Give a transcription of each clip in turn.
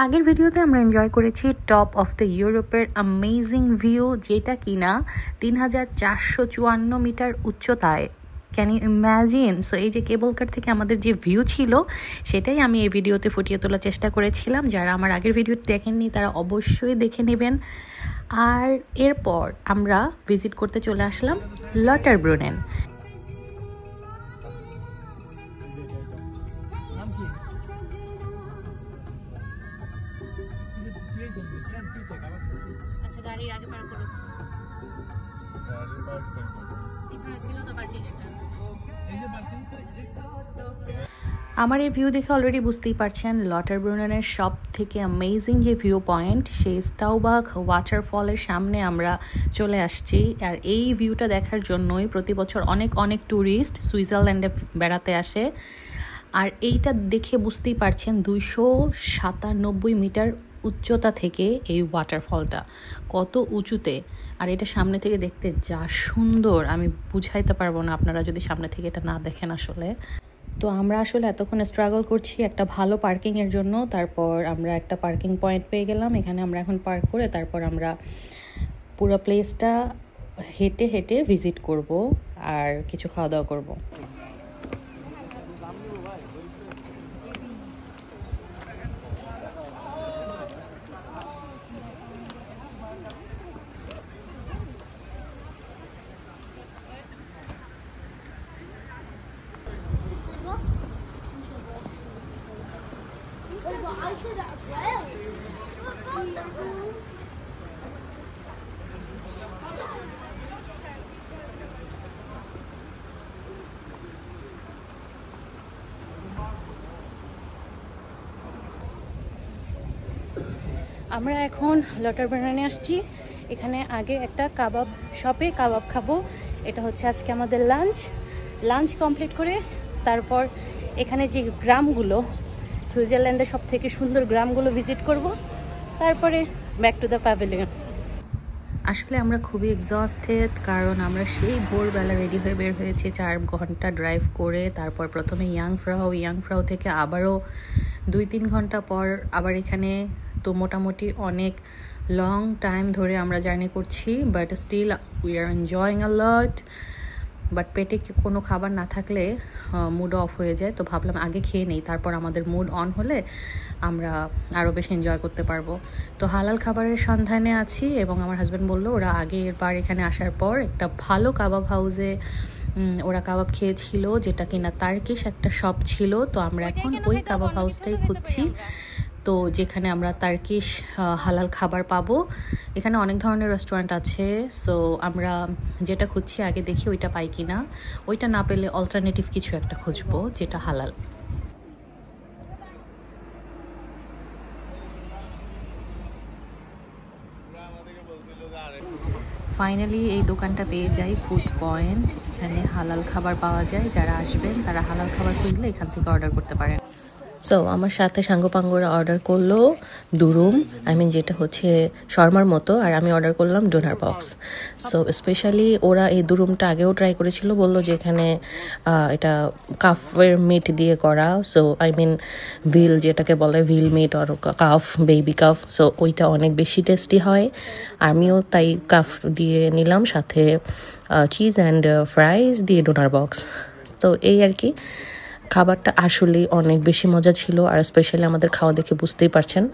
আগের ভিডিওতে আমরা এনজয় করেছি টপ অফ দ্য ইউরোপের অ্যামেজিং ভিউ, যেটা কিনা 3454 মিটার উচ্চতায়। Can you imagine? সো এই যে কেবল কার থেকে আমাদের যে ভিউ ছিল সেটাই আমি এই ভিডিওতে ফুটিয়ে তোলার চেষ্টা করেছিলাম। যারা আমার আগের ভিডিও দেখেননি তারা অবশ্যই দেখে নেবেন। আর এরপর আমরা ভিজিট করতে চলে আসলাম লটারব্রুনেন। আচ্ছা, গাড়ি আগে পার করো। পিছনে ছিল তো পার্কিং এটা। এই যে পার্কিং। আমার এই ভিউ দেখে অলরেডি বুঝতেই পারছেন লটারব্রুনেনের সব থেকে অ্যামেজিং যে ভিউ পয়েন্ট, সেই স্টাউবাখ ওয়াটারফলের সামনে আমরা চলে আসছি। আর এই ভিউটা দেখার জন্যই প্রতি বছর অনেক অনেক ট্যুরিস্ট সুইজারল্যান্ডে বেড়াতে আসে। আর এইটা দেখে বুঝতেই পারছেন 297 মিটার উচ্চতা থেকে এই ওয়াটারফলটা কত উঁচুতে। আর এটা সামনে থেকে দেখতে যা সুন্দর আমি বুঝাইতে পারবো না আপনারা যদি সামনে থেকে এটা না দেখেন আসলে। তো আমরা আসলে এতক্ষণ স্ট্রাগল করছি একটা ভালো পার্কিংয়ের জন্য। তারপর আমরা একটা পার্কিং পয়েন্ট পেয়ে গেলাম, এখানে আমরা এখন পার্ক করে তারপর আমরা পুরো প্লেসটা হেঁটে হেঁটে ভিজিট করব আর কিছু খাওয়া দাওয়া করব। I said that as well. আমরা এখন লটারব্রুনেনে আসছি। এখানে আগে একটা কাবাব শপে কাবাব খাবো। এটা হচ্ছে আজকে আমাদের লাঞ্চ কমপ্লিট করে তারপর এখানে যে গ্রামগুলো, সুইজারল্যান্ডের সব থেকে সুন্দর গ্রামগুলো ভিজিট করব, তারপরে ব্যাক টু দ্য প্যাভিলিয়ন। আসলে আমরা খুবই এক্সস্টেড, কারণ আমরা সেই ভোরবেলা রেডি হয়ে বের হয়েছি 4 ঘন্টা ড্রাইভ করে। তারপর প্রথমে ইয়াংফ্রাউ থেকে আবারও 2-3 ঘন্টা পর আবার এখানে। তো মোটামুটি অনেক লং টাইম ধরে আমরা জার্নি করছি, but still we are enjoying a lot. But পেটে কোনো খাবার না থাকলে মুড অফ হয়ে যায়, তো ভাবলাম আগে খেয়ে নেই, তারপর আমাদের মুড অন হলে আমরা আরও বেশি এনজয় করতে পারবো। তো হালাল খাবারের সন্ধানে আছি এবং আমার হাজব্যান্ড বললো ওরা আগেরবার এখানে আসার পর একটা ভালো কাবাব হাউসে ওরা কাবাব খেয়েছিল, যেটা কিনা তার্কিশ একটা শপ ছিল। তো আমরা এখন ওই কাবাব হাউসটাই খুঁজছি, তো যেখানে আমরা তার্কিশ হালাল খাবার পাবো। এখানে অনেক ধরনের রেস্টুরেন্ট আছে, সো আমরা যেটা খুঁজছি আগে দেখি ওইটা পাই কি না। ওইটা না পেলে অল্টারনেটিভ কিছু একটা খুঁজবো যেটা হালাল। ফাইনালি এই দোকানটা পেয়ে যাই, ফুড পয়েন্ট। এখানে হালাল খাবার পাওয়া যায়, যারা আসবেন তারা হালাল খাবার খুঁজলে এখান থেকে অর্ডার করতে পারেন। সো আমার সাথে সাঙ্গপাঙ্গরা অর্ডার করলো দুরুম, যেটা হচ্ছে শর্মার মতো, আর আমি অর্ডার করলাম ডোনার বক্স। সো স্পেশালি ওরা এই দুরুমটা আগেও ট্রাই করেছিল, বললো যে এখানে এটা কাফের মিট দিয়ে করা। সো ভিল যেটাকে বলে ভিল মিট আর কাফ, বেবি কাফ। সো ওইটা অনেক বেশি টেস্টি হয়। আমিও তাই কাফ দিয়ে নিলাম, সাথে চিজ অ্যান্ড ফ্রাইজ দিয়ে ডোনার বক্স। তো এই আর কি, খাবারটা আসলেই অনেক বেশি মজা ছিল। আর স্পেশালি আমাদের খাওয়া দেখে বুঝতেই পারছেন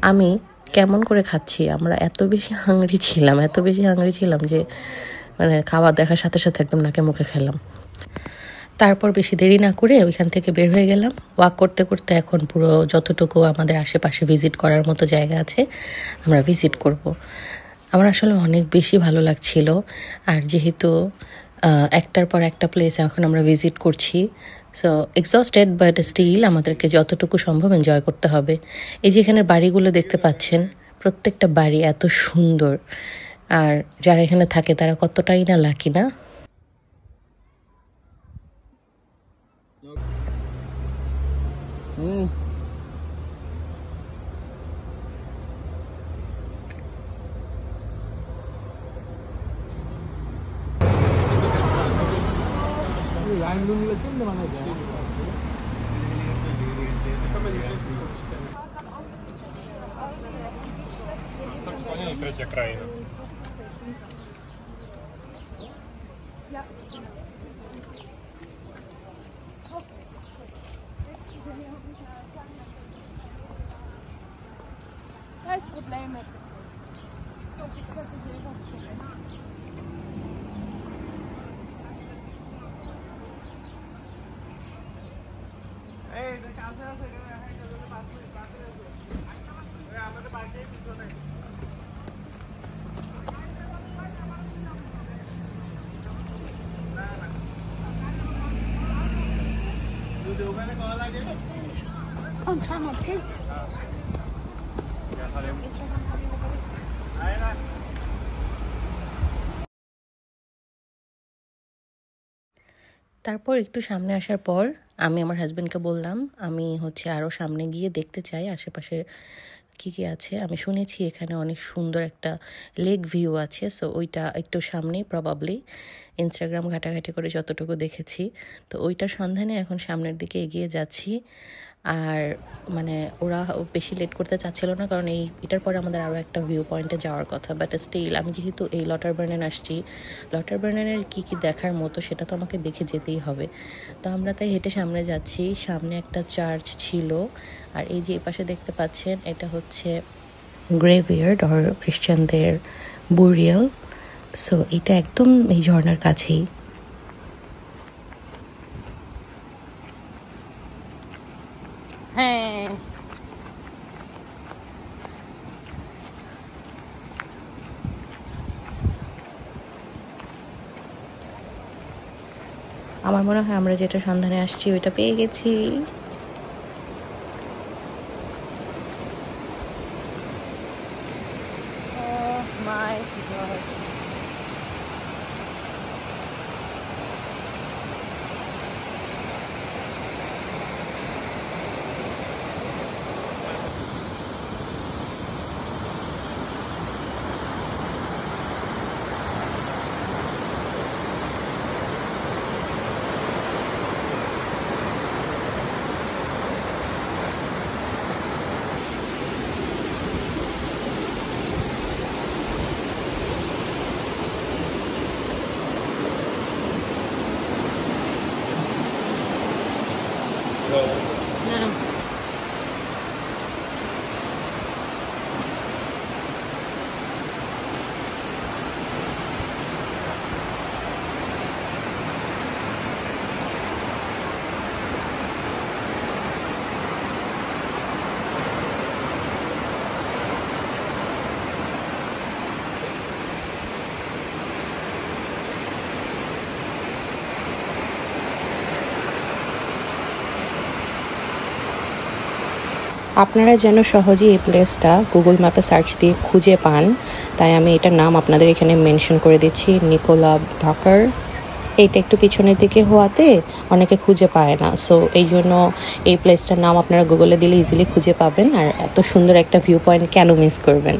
আমি কেমন করে খাচ্ছি। আমরা এত বেশি হাংরি ছিলাম যে খাবার দেখার সাথে সাথে একদম নাকে মুখে খেলাম। তারপর বেশি দেরি না করে ওইখান থেকে বের হয়ে গেলাম। ওয়াক করতে করতে এখন পুরো যতটুকু আমাদের আশেপাশে ভিজিট করার মতো জায়গা আছে আমরা ভিজিট করব। আমার আসলে অনেক বেশি ভালো লাগছিল। আর যেহেতু একটার পর একটা প্লেস এখন আমরা ভিজিট করছি, সো এক্সস্টেড বাট স্টিল আমাদেরকে যতটুকু সম্ভব এনজয় করতে হবে। এই যে এখানে বাড়িগুলো দেখতে পাচ্ছেন, প্রত্যেকটা বাড়ি এত সুন্দর। আর যারা এখানে থাকে তারা কতটাই না লাকি, না? তারপর একটু সামনে আসার পর আমি আমার হাজবেন্ডকে বললাম আমি আরও সামনে গিয়ে দেখতে চাই আশেপাশে কী কী আছে। আমি শুনেছি এখানে অনেক সুন্দর একটা লেক ভিউ আছে, সো ওইটা একটু সামনেই প্রবাবলি ইনস্টাগ্রাম ঘাটাঘাটি করে যতটুকু দেখেছি, তো ওইটার সন্ধানে এখন সামনের দিকে এগিয়ে যাচ্ছি। আর মানে ওরা বেশি লেট করতে চাচ্ছিল না, কারণ এটার পরে আমাদের আরও একটা ভিউ পয়েন্টে যাওয়ার কথা। বাট স্টিল আমি যেহেতু এই লটারবার্নেন আসছি, লটারবার্নেনের কী কী দেখার মতো সেটা তো আমাকে দেখে যেতেই হবে। তো আমরা তাই হেঁটে সামনে যাচ্ছি। সামনে একটা চার্চ ছিল, আর এই যে পাশে দেখতে পাচ্ছেন এটা হচ্ছে গ্রেভিয়ার্ড আর খ্রিস্টানদের বুরিয়াল। সো এটা একদম এই ঝর্ণার কাছেই। হ্যাঁ, আমার মনে হয় আমরা যেটা সন্ধানে আসছি ওইটা পেয়ে গেছি। আপনারা যেন সহজেই এই প্লেসটা গুগল ম্যাপে সার্চ দিয়ে খুঁজে পান, তাই আমি এটার নাম আপনাদের এখানে মেনশন করে দিচ্ছি, নিকোলা ভাকার। এইটা একটু পিছনের দিকে হওয়াতে অনেকে খুঁজে পায় না, সো এই জন্য এই প্লেসটার নাম আপনারা গুগলে দিলে ইজিলি খুঁজে পাবেন। আর এত সুন্দর একটা ভিউ পয়েন্ট কেন মিস করবেন।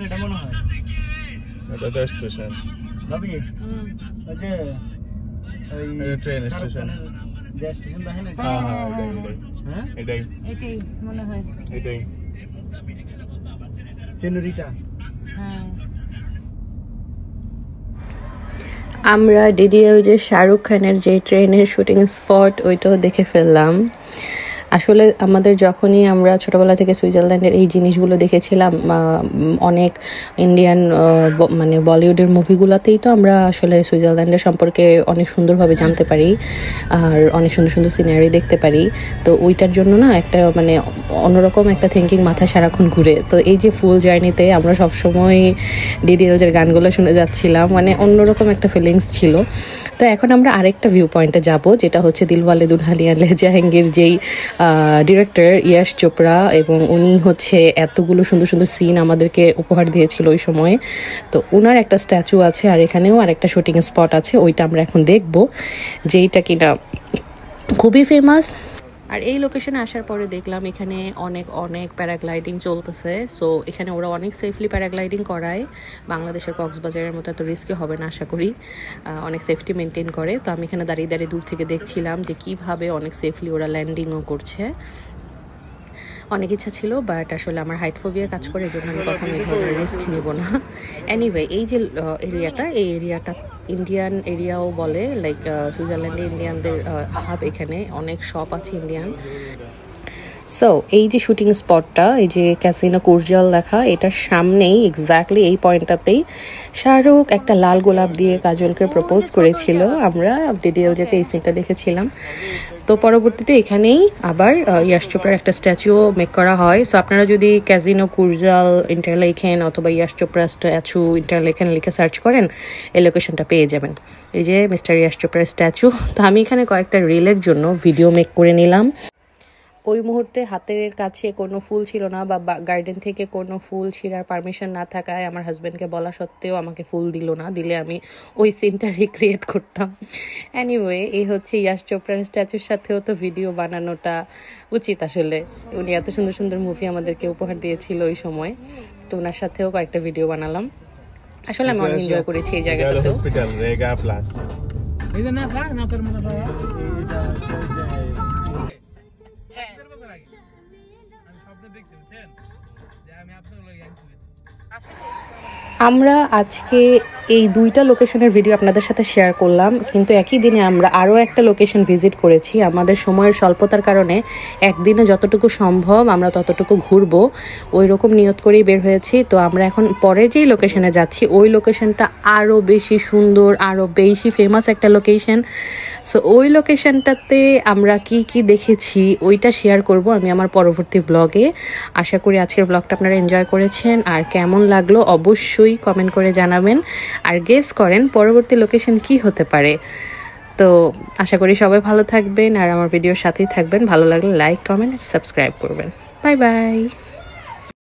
এটা মনে হয় এটা তো স্টেশন ভাবি ওই যে ওই ট্রেন স্টেশন যে স্টেশন দেখেন না, হ্যাঁ এটাই মনে হয়, এটাই সেনোরিটা। হ্যাঁ, আমরা ডিডিএল যে শাহরুখ খানের যে ট্রেনের শুটিং স্পট ওইটাও দেখে ফেললাম। আসলে আমাদের যখনই আমরা ছোটোবেলা থেকে সুইজারল্যান্ডের এই জিনিসগুলো দেখেছিলাম, অনেক ইন্ডিয়ান মানে বলিউডের মুভিগুলোতেই তো আমরা আসলে সুইজারল্যান্ডের সম্পর্কে অনেক সুন্দরভাবে জানতে পারি আর অনেক সুন্দর সুন্দর সিনারি দেখতে পারি। তো ওইটার জন্য না একটা মানে অন্যরকম একটা থিঙ্কিং মাথায় সারাক্ষণ ঘুরে। তো এই যে ফুল জার্নিতে আমরা সবসময় ডিডিএলজের গানগুলো শুনে যাচ্ছিলাম, মানে অন্যরকম একটা ফিলিংস ছিল। তো এখন আমরা আরেকটা ভিউ পয়েন্টে যাব, যেটা হচ্ছে দিলওয়ালে দুলহানিয়া লে জাহাঙ্গীর যেই ডিরেক্টর ইয়াশ চোপড়া, এবং উনি হচ্ছে এতগুলো সুন্দর সুন্দর সিন আমাদেরকে উপহার দিয়েছিল ওই সময়ে। তো ওনার একটা স্ট্যাচু আছে, আর এখানেও আর একটা শুটিং স্পট আছে, ওইটা আমরা এখন দেখবো, যেইটা কিনা খুবই ফেমাস। আর এই লোকেশনে আসার পরে দেখলাম এখানে অনেক অনেক প্যারাগ্লাইডিং চলতেছে। সো এখানে ওরা অনেক সেফলি প্যারাগ্লাইডিং করায়, বাংলাদেশের কক্সবাজারের মতো এত রিস্কি হবে না আশা করি, অনেক সেফটি মেনটেন করে। তো আমি এখানে দাঁড়িয়ে দাঁড়িয়ে দূর থেকে দেখছিলাম যে কিভাবে অনেক সেফলি ওরা ল্যান্ডিংও করছে। অনেক ইচ্ছা ছিল, বাট আসলে আমার হাইট ফোবিয়া কাজ করে, এই জন্য আমি কখনো এই ধরনের রিস্ক নিব না। এনিওয়ে, এই যে এরিয়াটা, এই এরিয়াটা ইন্ডিয়ান এরিয়াও বলে, লাইক সুইজারল্যান্ডে ইন্ডিয়ানদের হাব, এখানে অনেক শপ আছে ইন্ডিয়ান। সো এই যে শুটিং স্পটটা, এই যে ক্যাসিনো কুরজাল লেখা, এটার সামনেই এক্স্যাক্টলি এই পয়েন্টটাতেই শাহরুখ একটা লাল গোলাপ দিয়ে কাজলকে প্রপোজ করেছিল। আমরা ডিডিএল যেতে এই সিনটা দেখেছিলাম। তো পরবর্তীতে এখানেই আবার ইয়াশ চোপড়ার একটা স্ট্যাচুও মেক করা হয়। সো আপনারা যদি ক্যাসিনো কুরজাল ইন্টারলেখেন অথবা ইয়াশ চোপড়া স্ট্যাচু ইন্টারলেখেন লিখে সার্চ করেন, এই লোকেশনটা পেয়ে যাবেন। এই যে মিস্টার ইয়াশ চোপড়ার স্ট্যাচু। তো আমি এখানে কয়েকটা রিলের জন্য ভিডিও মেক করে নিলাম। ওই মুহূর্তে হাতের কাছে কোনো ফুল ছিল না, বা গার্ডেন থেকে কোনো ফুল ছিঁড়ার পারমিশন না থাকায় আমার হাজব্যান্ডকে বলা সত্ত্বেও আমাকে ফুল দিল না, দিলে আমি ওই সিনটা রিক্রিয়েট করতাম। এনিওয়ে, এই হচ্ছে ইয়াশ চোপড়ার স্ট্যাচুর সাথেও তো ভিডিও বানানোটা উচিত আসলে, উনি এত সুন্দর সুন্দর মুভি আমাদেরকে উপহার দিয়েছিল ওই সময়। তো ওনার সাথেও কয়েকটা ভিডিও বানালাম। আসলে আমি অনেক এনজয় করেছি এই জায়গাটাতেও। আমরা আজকে এই দুইটা লোকেশনের ভিডিও আপনাদের সাথে শেয়ার করলাম, কিন্তু একই দিনে আমরা আরও একটা লোকেশন ভিজিট করেছি। আমাদের সময়ের স্বল্পতার কারণে একদিনে যতটুকু সম্ভব আমরা ততটুকু ঘুরবো, ওই রকম নিয়ত করেই বের হয়েছি। তো আমরা এখন পরে যেই লোকেশনে যাচ্ছি, ওই লোকেশনটা আরও বেশি সুন্দর, আরও বেশি ফেমাস একটা লোকেশন। সো ওই লোকেশনটাতে আমরা কি কি দেখেছি ওইটা শেয়ার করব আমি আমার পরবর্তী ব্লগে। আশা করি আজকের ব্লগটা আপনারা এনজয় করেছেন, আর কেমন লাগলো অবশ্যই কমেন্ট করে জানাবেন, আর গেস করেন পরবর্তী লোকেশন কি হতে পারে। তো আশা করি সবাই ভালো থাকবেন, আর আমার ভিডিওর সাথেই থাকবেন। ভালো লাগলে লাইক, কমেন্ট, সাবস্ক্রাইব করবেন। Bye bye.